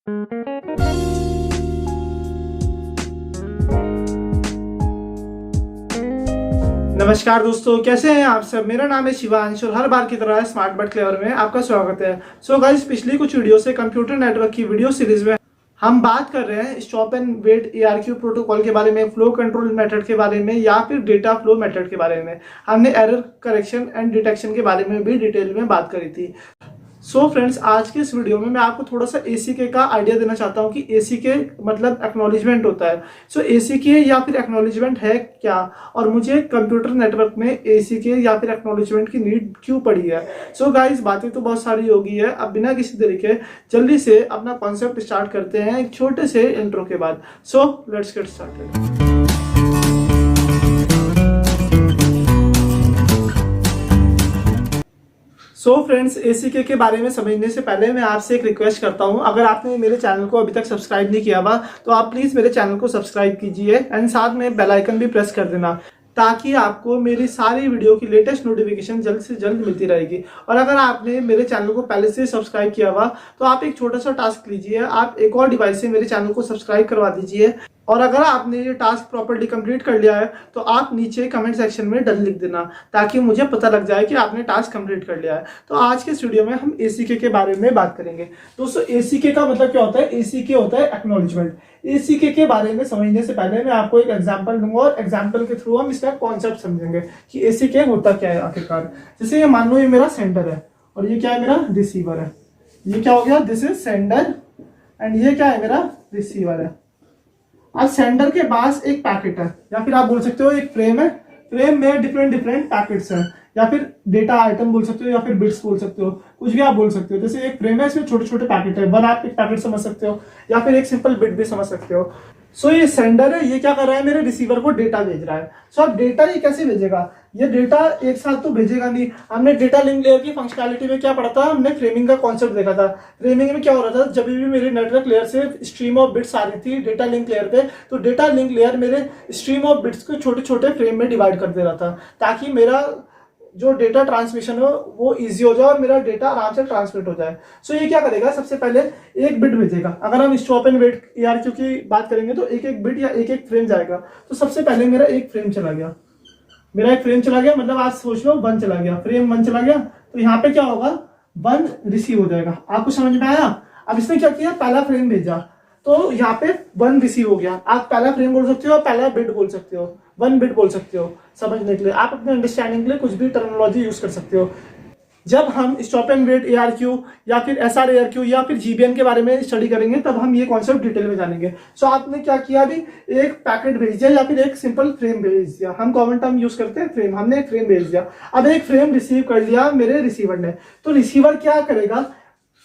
नमस्कार दोस्तों, कैसे हैं आप सब। मेरा नाम है शिवांश और हर बार की तरह स्मार्ट बट क्लेवर में आपका स्वागत है। सो गाइस, पिछली कुछ वीडियो से कंप्यूटर नेटवर्क की वीडियो सीरीज में हम बात कर रहे हैं stop and wait ARQ protocol के बारे में, फ्लो कंट्रोल मेथड के बारे में या फिर डेटा फ्लो मेथड के बारे में। हमने एरर करेक्शन एंड डिटेक्शन के बारे में भी डिटेल में बात करी थी। सो फ्रेंड्स, आज के इस वीडियो में मैं आपको थोड़ा सा ACK का आइडिया देना चाहता हूँ कि ACK मतलब एक्नॉलेजमेंट होता है। सो ACK या फिर एक्नॉलेजमेंट है क्या, और मुझे कंप्यूटर नेटवर्क में ACK या फिर एक्नॉलेजमेंट की नीड क्यों पड़ी है। सो गाइस, बातें तो बहुत सारी होगी है। अब बिना किसी तरीके जल्दी से अपना कॉन्सेप्ट स्टार्ट करते हैं एक छोटे से इंट्रो के बाद। So let's get started. So friends, ACK के बारे में समझने से पहले मैं आपसे एक रिक्वेस्ट करता हूं, अगर आपने मेरे चैनल को अभी तक सब्सक्राइब नहीं किया हुआ तो आप प्लीज मेरे चैनल को सब्सक्राइब कीजिए एंड साथ में बेल आइकन भी प्रेस कर देना, ताकि आपको मेरी सारी वीडियो की लेटेस्ट नोटिफिकेशन जल्द से जल्द मिलती रहेगी। और अगर आपने मेरे चैनल को पहले से सब्सक्राइब किया हुआ तो आप एक छोटा सा टास्क लीजिए, आप एक और डिवाइस से मेरे चैनल को सब्सक्राइब करवा दीजिए। और अगर आपने ये टास्क प्रॉपर्ली कंप्लीट कर लिया है तो आप नीचे कमेंट सेक्शन में डन लिख देना, ताकि मुझे पता लग जाए कि आपने टास्क कंप्लीट कर लिया है। तो आज के इस वीडियो में हम ACK के बारे में बात करेंगे। दोस्तों, ACK का मतलब क्या होता है? ACK होता है एक्नॉलेजमेंट। ACK के बारे में समझने से पहले मैं आपको एक एग्जांपल दूंगा और एग्जांपल के थ्रू हम इसका कॉन्सेप्ट समझेंगे कि ACK होता क्या है आखिरकार। जैसे ये मान लो, ये मेरा सेंडर है और ये क्या है? मेरा रिसीवर है। ये क्या हो गया? दिस इज सेंडर एंड ये क्या है? मेरा रिसीवर है। अब सेंडर के पास एक पैकेट है, या फिर आप बोल सकते हो एक फ्रेम है। फ्रेम में डिफरेंट डिफरेंट पैकेट्स हैं, या फिर डेटा आइटम बोल सकते हो, या फिर बिट्स बोल सकते हो, कुछ भी आप बोल सकते हो। जैसे एक फ्रेम है, इसमें छोटे छोटे पैकेट है, वन आप एक पैकेट समझ सकते हो, या फिर एक सिंपल बिट भी समझ सकते हो। सो ये सेंडर है, ये क्या कर रहा है? मेरे रिसीवर को डेटा भेज रहा है। सो अब डेटा ये कैसे भेजेगा? ये डेटा एक साथ तो भेजेगा नहीं। हमने डेटा लिंक लेयर की फंक्शनैलिटी में क्या पढ़ा था? हमने फ्रेमिंग का कॉन्सेप्ट देखा था। फ्रेमिंग में क्या हो रहा था? जब भी मेरे नेटवर्क लेयर से स्ट्रीम ऑफ बिट्स आ रही थी डेटा लिंक लेयर पे, तो डेटा लिंक लेयर मेरे स्ट्रीम ऑफ बिट्स को छोटे छोटे फ्रेम में डिवाइड कर दे रहा था, ताकि मेरा जो डेटा ट्रांसमिशन हो वो इजी हो जाए और मेरा डेटा आराम से ट्रांसमिट हो जाए। सो ये क्या करेगा? सबसे पहले एक बिट भेजेगा। अगर हम स्टॉप एंड वेट ARQ की बात करेंगे तो एक एक बिट या एक एक फ्रेम जाएगा। तो सबसे पहले मेरा एक फ्रेम चला गया, मतलब आप सोच लो 1 चला गया, फ्रेम 1 चला गया। तो यहाँ पे क्या होगा? 1 रिसीव हो जाएगा। आपको समझ में आया? अब इसने क्या किया? पहला फ्रेम भेजा, तो यहाँ पे 1 रिसीव हो गया। आप पहला फ्रेम बोल सकते हो, पहला बिट बोल सकते हो, 1 बिट बोल सकते हो। समझने के लिए आप अपने अंडरस्टैंडिंग के लिए कुछ भी टर्मिनोलॉजी यूज कर सकते हो। जब हम स्टॉप एंड वेट ARQ या फिर SR ARQ या फिर GBN के बारे में स्टडी करेंगे, तब हम ये कॉन्सेप्ट डिटेल में जानेंगे। सो आपने क्या किया? अभी एक पैकेट भेज दिया या फिर एक सिंपल फ्रेम भेज दिया। हम कॉमन टर्म यूज करते हैं फ्रेम। हमने एक फ्रेम भेज दिया। अब एक फ्रेम रिसीव कर लिया मेरे रिसीवर ने, तो रिसीवर क्या करेगा?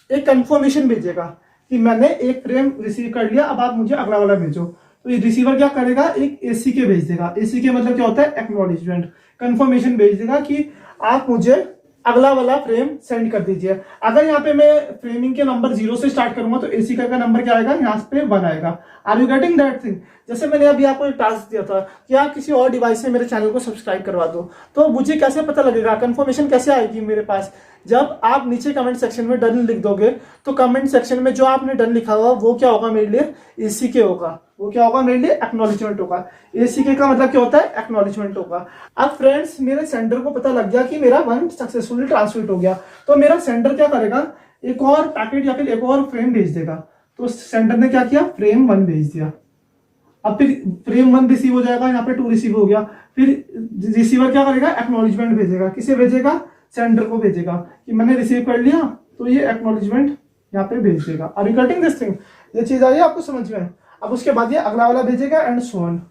एक कंफर्मेशन भेजेगा कि मैंने एक फ्रेम रिसीव कर लिया, अब आप मुझे अगला वाला भेजो। तो ये रिसीवर क्या करेगा? एक ACK भेज देगा। ACK मतलब क्या होता है? एक्नॉलेजमेंट। कंफर्मेशन भेज देगा कि आप मुझे अगला वाला फ्रेम सेंड कर दीजिए। अगर यहाँ पे मैं फ्रेमिंग के नंबर 0 से स्टार्ट करूंगा तो ACK का नंबर क्या आएगा? यहाँ पे 1 आएगा। Are you getting that thing? जैसे मैंने अभी आपको एक टास्क दिया था कि आप किसी और डिवाइस से मेरे चैनल को सब्सक्राइब करवा दो, तो मुझे कैसे पता लगेगा? कंफर्मेशन कैसे आएगी मेरे पास? जब आप नीचे कमेंट सेक्शन में डन लिख दोगे, तो कमेंट सेक्शन में जो आपने डन लिखा हुआ वो क्या होगा? मेरे लिए ACK होगा। वो क्या होगा? मेरे लिए एक्नॉलेजमेंट होगा। ACK का मतलब क्या होता है? एक्नॉलेजमेंट होगा। अब फ्रेंड्स, मेरे सेंडर को पता लग गया कि मेरा 1 सक्सेसफुली ट्रांसमिट हो गया, तो मेरा सेंडर क्या करेगा? एक और पैकेट या फिर एक और फ्रेम भेज देगा। तो सेंडर ने क्या किया? फ्रेम 1 भेज दिया। अब फिर फ्रेम 1 रिसीव हो जाएगा, यहाँ पे 2 रिसीव हो गया। फिर रिसीवर क्या करेगा? एक्नॉलेजमेंट भेजेगा। किसे भेजेगा? सेंडर को भेजेगा कि मैंने रिसीव कर लिया, तो ये एक्नॉलेजमेंट यहाँ पे भेज देगा। Are you getting this thing? ये चीज आ रही है आपको समझ में? अब उसके बाद ये अगला वाला भेजेगा एंड सो ऑन।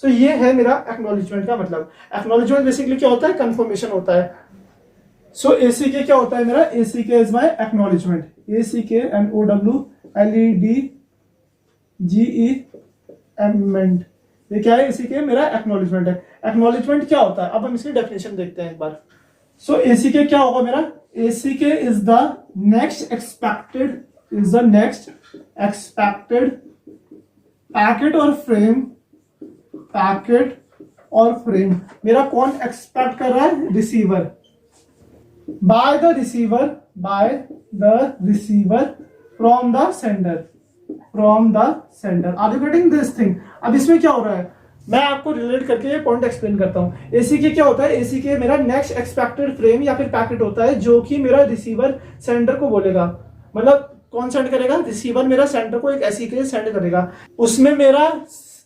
सो ये है मेरा एक्नॉलेजमेंट का मतलब। एक्नॉलेजमेंट बेसिकली क्या होता है? कंफर्मेशन होता है। सो ACK क्या होता है मेरा? ACK is my acknowledgement. ACK NOWLEDGEMENT, ये क्या है? ACK मेरा एक्नॉलेजमेंट है। एक्नॉलेजमेंट क्या होता है? अब हम इसकी डेफिनेशन देखते हैं एक बार। सो ACK क्या होगा मेरा? ACK is the next expected packet और फ्रेम। मेरा कौन एक्सपेक्ट कर रहा है? Receiver. By the receiver from the sender. From the sender. Are you getting this thing? अब इसमें क्या हो रहा है, मैं आपको रिलेट करके ये पॉइंट एक्सप्लेन करता हूँ। एसी के क्या होता है, एसी के मेरा नेक्स्ट एक्सपेक्टेड फ्रेम या फिर पैकेट होता है जो कि मेरा रिसीवर सेंडर को बोलेगा। मतलब कौन सेंड करेगा, रिसीवर मेरा सेंडर को एक एसी के सेंड करेगा। उसमें मेरा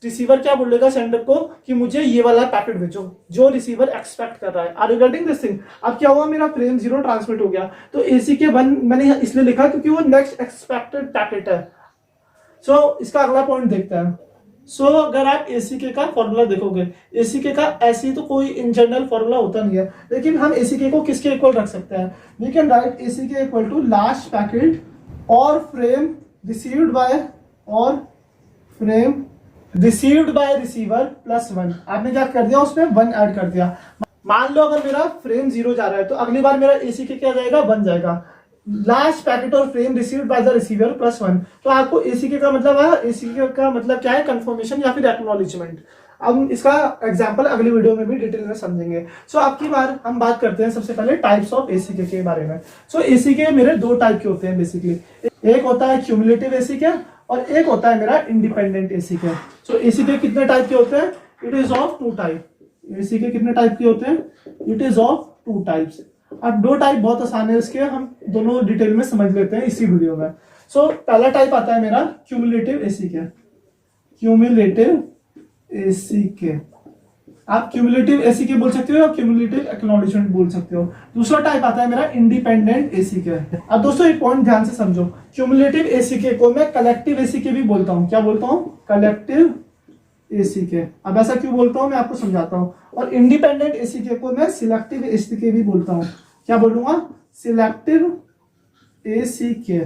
रिसीवर क्या बोलेगा सेंडर को कि मुझे ये वाला पैकेट भेजो जो रिसीवर एक्सपेक्ट कर रहा है। Are you getting this thing? अब क्या हुआ, मेरा फ्रेम 0 ट्रांसमिट हो गया। तो एसी के 1 मैंने इसलिए लिखा क्योंकि वो नेक्स्ट एक्सपेक्टेड पैकेट है। सो इसका अगला पॉइंट देखते हैं। अगर आप एसीके का फॉर्मूला देखोगे, एसीके का ऐसी तो कोई इन जनरल फॉर्मूला होता नहीं है, लेकिन हम एसीके को किसके इक्वल रख सकते हैं? We can write ACK equal to last packet और frame received by receiver plus 1। आपने क्या कर दिया, उसमें 1 ऐड कर दिया। मान लो अगर मेरा फ्रेम 0 जा रहा है तो अगली बार मेरा एसीके क्या जाएगा, 1 जाएगा। लास्ट पैकेट और frame received bye the receiver plus 1। तो आपको एसीके का मतलब है, एसीके का मतलब क्या है, कंफर्मेशन या फिर एक्नॉलेजमेंट। अब इसका एग्जांपल अगली वीडियो में भी डिटेल में समझेंगे। अब की बार हम बात करते हैं सबसे पहले टाइप्स ऑफ एसीके के बारे में। एसीके मेरे 2 टाइप के होते हैं बेसिकली। एक होता है क्यूमुलेटिव एसीके और एक होता है मेरा इंडिपेंडेंट एसीके। एसीके कितने टाइप के होते हैं? It is of 2 type. ACK कितने टाइप के होते हैं? It is of 2 types. अब 2 टाइप बहुत आसान है इसके, हम दोनों डिटेल में समझ लेते हैं इसी वीडियो में। पहला टाइप आता है मेरा क्यूमुलेटिव एसीके। क्यूमुलेटिव एसीके, आप क्यूमुलेटिव एसीके बोल सकते हो या क्यूमुलेटिव एक्नॉलेजमेंट बोल सकते हो। दूसरा टाइप आता है मेरा इंडिपेंडेंट एसीके। अब दोस्तों एक पॉइंट ध्यान से समझो, क्यूमुलेटिव एसीके को मैं कलेक्टिव एसीके भी बोलता हूँ। क्या बोलता हूँ? कलेक्टिव एसीके। अब ऐसा क्यों बोलता हूँ मैं आपको समझाता हूँ। और इंडिपेंडेंट एसीके को मैं सिलेक्टिव एसीके भी बोलता हूँ। क्या बोलूंगा? सिलेक्टिव एसीके।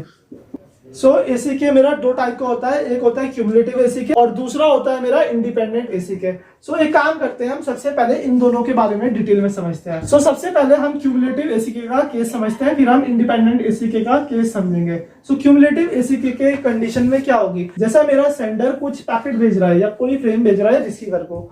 एसीके मेरा 2 टाइप का होता है, एक होता है क्यूमुलेटिव एसीके और दूसरा होता है मेरा इंडिपेंडेंट एसीके। एक काम करते हैं, हम सबसे पहले इन दोनों के बारे में डिटेल में समझते हैं। सबसे पहले हम क्यूमुलेटिव एसीके का केस समझते हैं, फिर हम इंडिपेंडेंट एसीके का केस समझेंगे। क्यूमुलेटिव एसीके के कंडीशन में क्या होगी, जैसा मेरा सेंडर कुछ पैकेट भेज रहा है या कोई फ्रेम भेज रहा है रिसीवर को।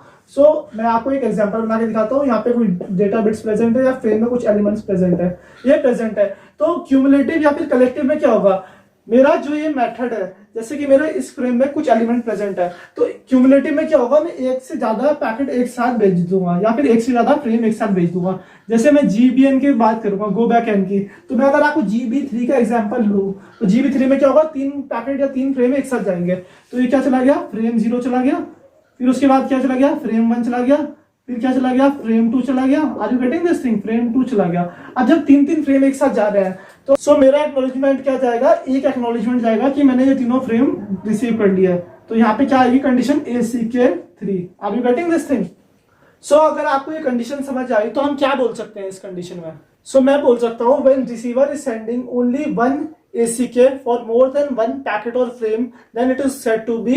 मैं आपको एक एग्जांपल बना के दिखाता हूँ। यहाँ पे कोई डेटा बिट्स प्रेजेंट है या फ्रेम में कुछ एलिमेंट्स प्रेजेंट है, ये प्रेजेंट है। तो क्यूमुलेटिव या फिर कलेक्टिव में क्या होगा, मेरा जो ये मेथड है, जैसे कि मेरे इस फ्रेम में कुछ एलिमेंट प्रेजेंट है, तो क्यूमुलेटिव में क्या होगा, मैं एक से ज्यादा पैकेट एक साथ भेज दूंगा या फिर एक से ज्यादा फ्रेम एक साथ भेज दूंगा। जैसे मैं GBN की बात करूंगा, गो बैक एन की, तो मैं अगर आपको GB3 का एग्जांपल लूं तो GB3 में क्या होगा, 3 पैकेट या 3 फ्रेम एक साथ जाएंगे। तो ये क्या चला गया, फ्रेम 0 चला गया, फिर उसके बाद क्या चला गया, फ्रेम 1 चला गया, फिर क्या चला गया, फ्रेम 2 चला गया। Are you getting this thing? Frame 2 चला गया। अब जब 3 फ्रेम एक साथ जा रहे हैं तो मेरा एक्नॉलेजमेंट क्या जाएगा, एक एक्नॉलेजमेंट जाएगा कि मैंने ये तीनों फ्रेम रिसीव कर लिया है। तो यहाँ पे क्या आएगी condition, ACK3। Are you getting this thing? अगर आपको ये कंडीशन समझ आई तो हम क्या बोल सकते हैं इस कंडीशन में। मैं बोल सकता हूँ when receiver is sending only 1 ACK for more than 1 packet और frame, then it is said to be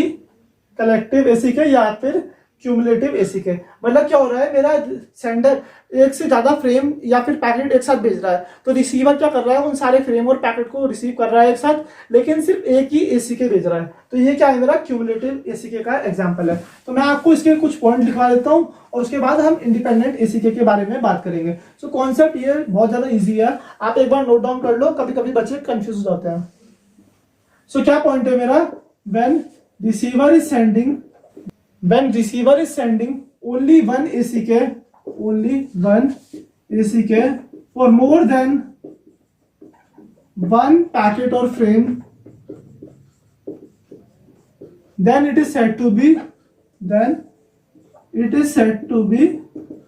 collective ACK या फिर क्यूमुलेटिव एसीके। मतलब क्या हो रहा है, मेरा सेंडर एक से ज्यादा फ्रेम या फिर पैकेट एक साथ भेज रहा है, तो रिसीवर क्या कर रहा है, उन सारे फ्रेम और पैकेट को रिसीव कर रहा है एक साथ, लेकिन सिर्फ एक ही एसीके भेज रहा है। तो ये क्या है, मेरा क्यूमुलेटिव एसीके का एग्जांपल है। तो मैं आपको इसके कुछ पॉइंट लिखवा देता हूँ और उसके बाद हम इंडिपेंडेंट एसीके के बारे में बात करेंगे। कॉन्सेप्ट ये बहुत ज्यादा ईजी है, आप एक बार नोट डाउन कर लो, कभी कभी बच्चे कंफ्यूज हो जाते हैं। क्या पॉइंट है मेरा, when receiver is sending only one ACK for more than 1 packet or frame, then it is said to be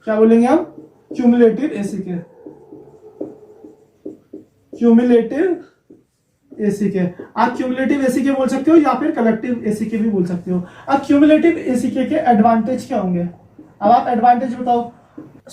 क्या बोलेंगे हम, क्यूमुलेटिव एसीके। आप क्यूमुलेटिव एसीके बोल सकते हो या फिर कलेक्टिव एसीके भी बोल सकते हो। अब क्यूमुलेटिव एसीके के एडवांटेज क्या होंगे, अब आप एडवांटेज बताओ।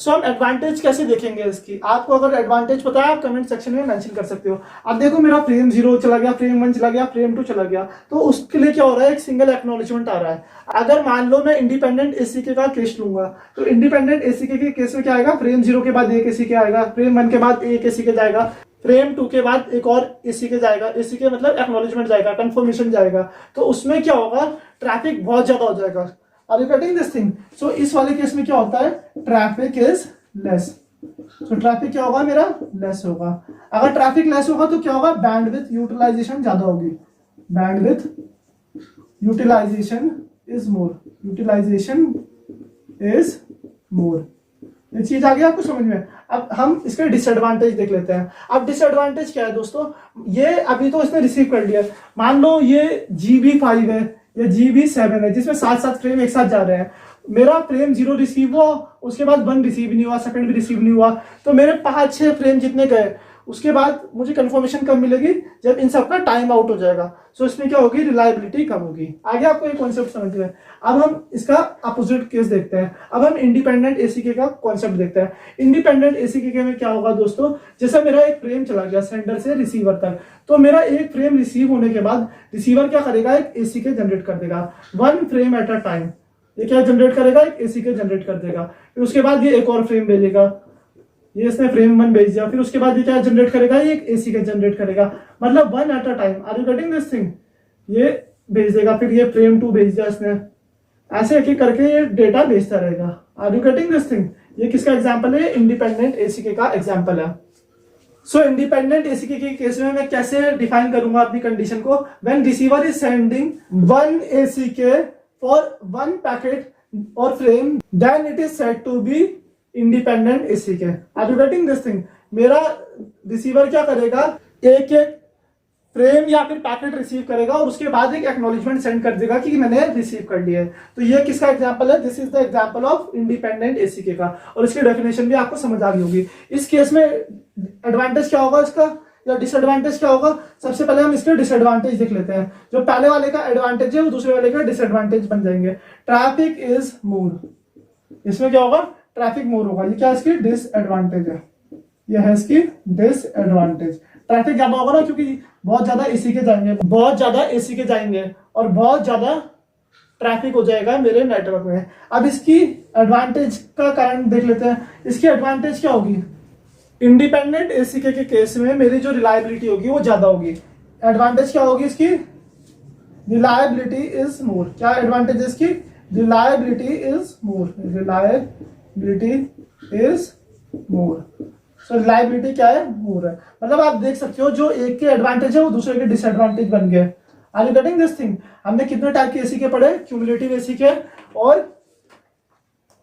हम एडवांटेज कैसे देखेंगे इसकी, आपको अगर एडवांटेज पता है आप कमेंट सेक्शन में मेंशन कर सकते हो। अब देखो मेरा फ्रेम 0 चला गया, फ्रेम 1 चला गया, फ्रेम 2 चला गया, तो उसके लिए क्या हो रहा है, एक सिंगल एक्नॉलेजमेंट आ रहा है। अगर मान लो मैं इंडिपेंडेंट एसीके का केस लूंगा, तो इंडिपेंडेंट एसीके के केस में क्या आएगा, फ्रेम 0 के बाद एक एसीके आएगा, फ्रेम 1 के बाद एक एसीके जाएगा, फ्रेम 2 के बाद एक और एसीके जाएगा। एसीके मतलब एक्नॉलेजमेंट जाएगा, कंफर्मेशन जाएगा। तो उसमें क्या होगा, ट्रैफिक बहुत ज्यादा हो जाएगा। Are you getting this thing? इस वाले केस में क्या होता है, ट्रैफिक इज लेस। ट्रैफिक क्या होगा, मेरा लेस होगा। अगर ट्रैफिक लेस होगा तो क्या होगा, बैंडविड्थ यूटिलाइजेशन ज्यादा होगी। Bandwidth utilisation is more, utilisation is more. ये चीज आ गई आपको समझ में। अब हम इसके डिसएडवांटेज देख लेते हैं। अब डिसएडवांटेज क्या है दोस्तों, ये अभी तो इसने रिसीव कर लिया, मान लो ये GB5 है या GB7 है जिसमें 7 फ्रेम एक साथ जा रहे हैं, मेरा फ्रेम 0 रिसीव हुआ, उसके बाद 1 रिसीव नहीं हुआ, सेकंड भी रिसीव नहीं हुआ, तो मेरे 5-6 फ्रेम जितने गए, उसके बाद मुझे कंफर्मेशन कब मिलेगी, जब इन सबका टाइम आउट हो जाएगा। सो इसमें क्या होगी, रिलायबिलिटी कम होगी। आगे आपको एक कॉन्सेप्ट समझ में। अब हम इसका अपोजिट केस देखते हैं। अब हम इंडिपेंडेंट एसीके का कॉन्सेप्ट देखते हैं। इंडिपेंडेंट एसीके में क्या होगा दोस्तों, जैसे मेरा एक फ्रेम चला गया सेंडर से रिसीवर तक, तो मेरा एक फ्रेम रिसीव होने के बाद रिसीवर क्या करेगा, एक एसीके जनरेट कर देगा 1 फ्रेम एट अ टाइम। ये क्या जनरेट करेगा, एक एसीके जनरेट कर देगा। फिर उसके बाद ये एक और फ्रेम भेजेगा, ये इसने फ्रेम 1 भेज दिया, फिर उसके बाद ये क्या जनरेट करेगा, ये एक एसी का जनरेट करेगा, मतलब 1 at a time. Are you getting this thing, ये भेज देगा, फिर ये फ्रेम 2 भेज दिया इसने, ऐसे एक एक करके ये डेटा भेजता रहेगा। Are you getting this thing, ये किसका एग्जांपल है, इंडिपेंडेंट एसीके का एग्जांपल है। सो इंडिपेंडेंट एसीके के केस में मैं कैसे डिफाइन करूंगा अपनी कंडीशन को, when receiver is sending 1 ACK for 1 packet और frame, then it is said to be independent ACK. Are you getting this thing, मेरा रिसीवर क्या करेगा, एक एक फ्रेम या फिर पैकेट रिसीव करेगा और उसके बाद एक एक्नॉलेजमेंट सेंड कर देगा कि मैंने रिसीव कर लिया है। तो ये किसका एग्जांपल है, this is the example of independent ACK का, और इसकी डेफिनेशन भी आपको समझ आ गई होगी। इस केस में एडवांटेज क्या होगा इसका या डिसएडवांटेज क्या होगा, सबसे पहले हम इसके डिसएडवांटेज देख लेते हैं। जो पहले वाले का एडवांटेज है वो दूसरे वाले का डिसएडवांटेज बन जाएंगे। ट्रैफिक इज मोर, इसमें क्या होगा, ट्रैफिक मोर होगा। ये क्या इसकी डिसएडवांटेज है, ये है इसकी डिसएडवांटेज। ट्रैफिक ज्यादा होगा ना, क्योंकि बहुत ज्यादा एसी के जाएंगे, बहुत ज्यादा एसी के जाएंगे और बहुत ज्यादा ट्रैफिक हो जाएगा मेरे नेटवर्क में। अब इसकी एडवांटेज का कारण देख लेते हैं। इसकी एडवांटेज क्या होगी, इंडिपेंडेंट एसीके के केस में मेरी जो रिलायबिलिटी होगी वो ज्यादा होगी। एडवांटेज क्या होगी इसकी, रिलायबिलिटी इज मोर। क्या एडवांटेज है इसकी, reliability is more, reliability is more. So reliability क्या है, मोर है। मतलब आप देख सकते हो जो एक के एडवांटेज है वो दूसरे के डिसएडवांटेज बन गए। Are you getting this thing, हमने कितने टाइप के एसी के पढ़े, क्यूमुलेटिव एसी के और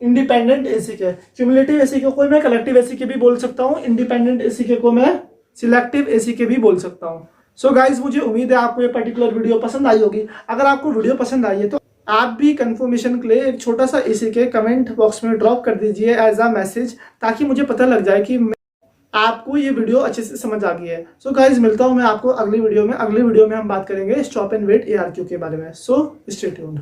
इंडिपेंडेंट एसी के। क्यूमुलेटिव एसी को मैं कलेक्टिव एसी के भी बोल सकता हूँ, इंडिपेंडेंट एसी के को मैं सिलेक्टिव एसी के भी बोल सकता हूँ। सो गाइज, मुझे उम्मीद है आपको ये पर्टिकुलर वीडियो पसंद आई होगी। अगर आपको वीडियो पसंद आई है तो आप भी कंफर्मेशन के लिए एक छोटा सा एसीके कमेंट बॉक्स में ड्रॉप कर दीजिए एज अ मैसेज, ताकि मुझे पता लग जाए कि आपको ये वीडियो अच्छे से समझ आ गई है। सो गाइज, मिलता हूँ मैं आपको अगली वीडियो में। अगली वीडियो में हम बात करेंगे स्टॉप एंड वेट ARQ के बारे में। So stay tuned.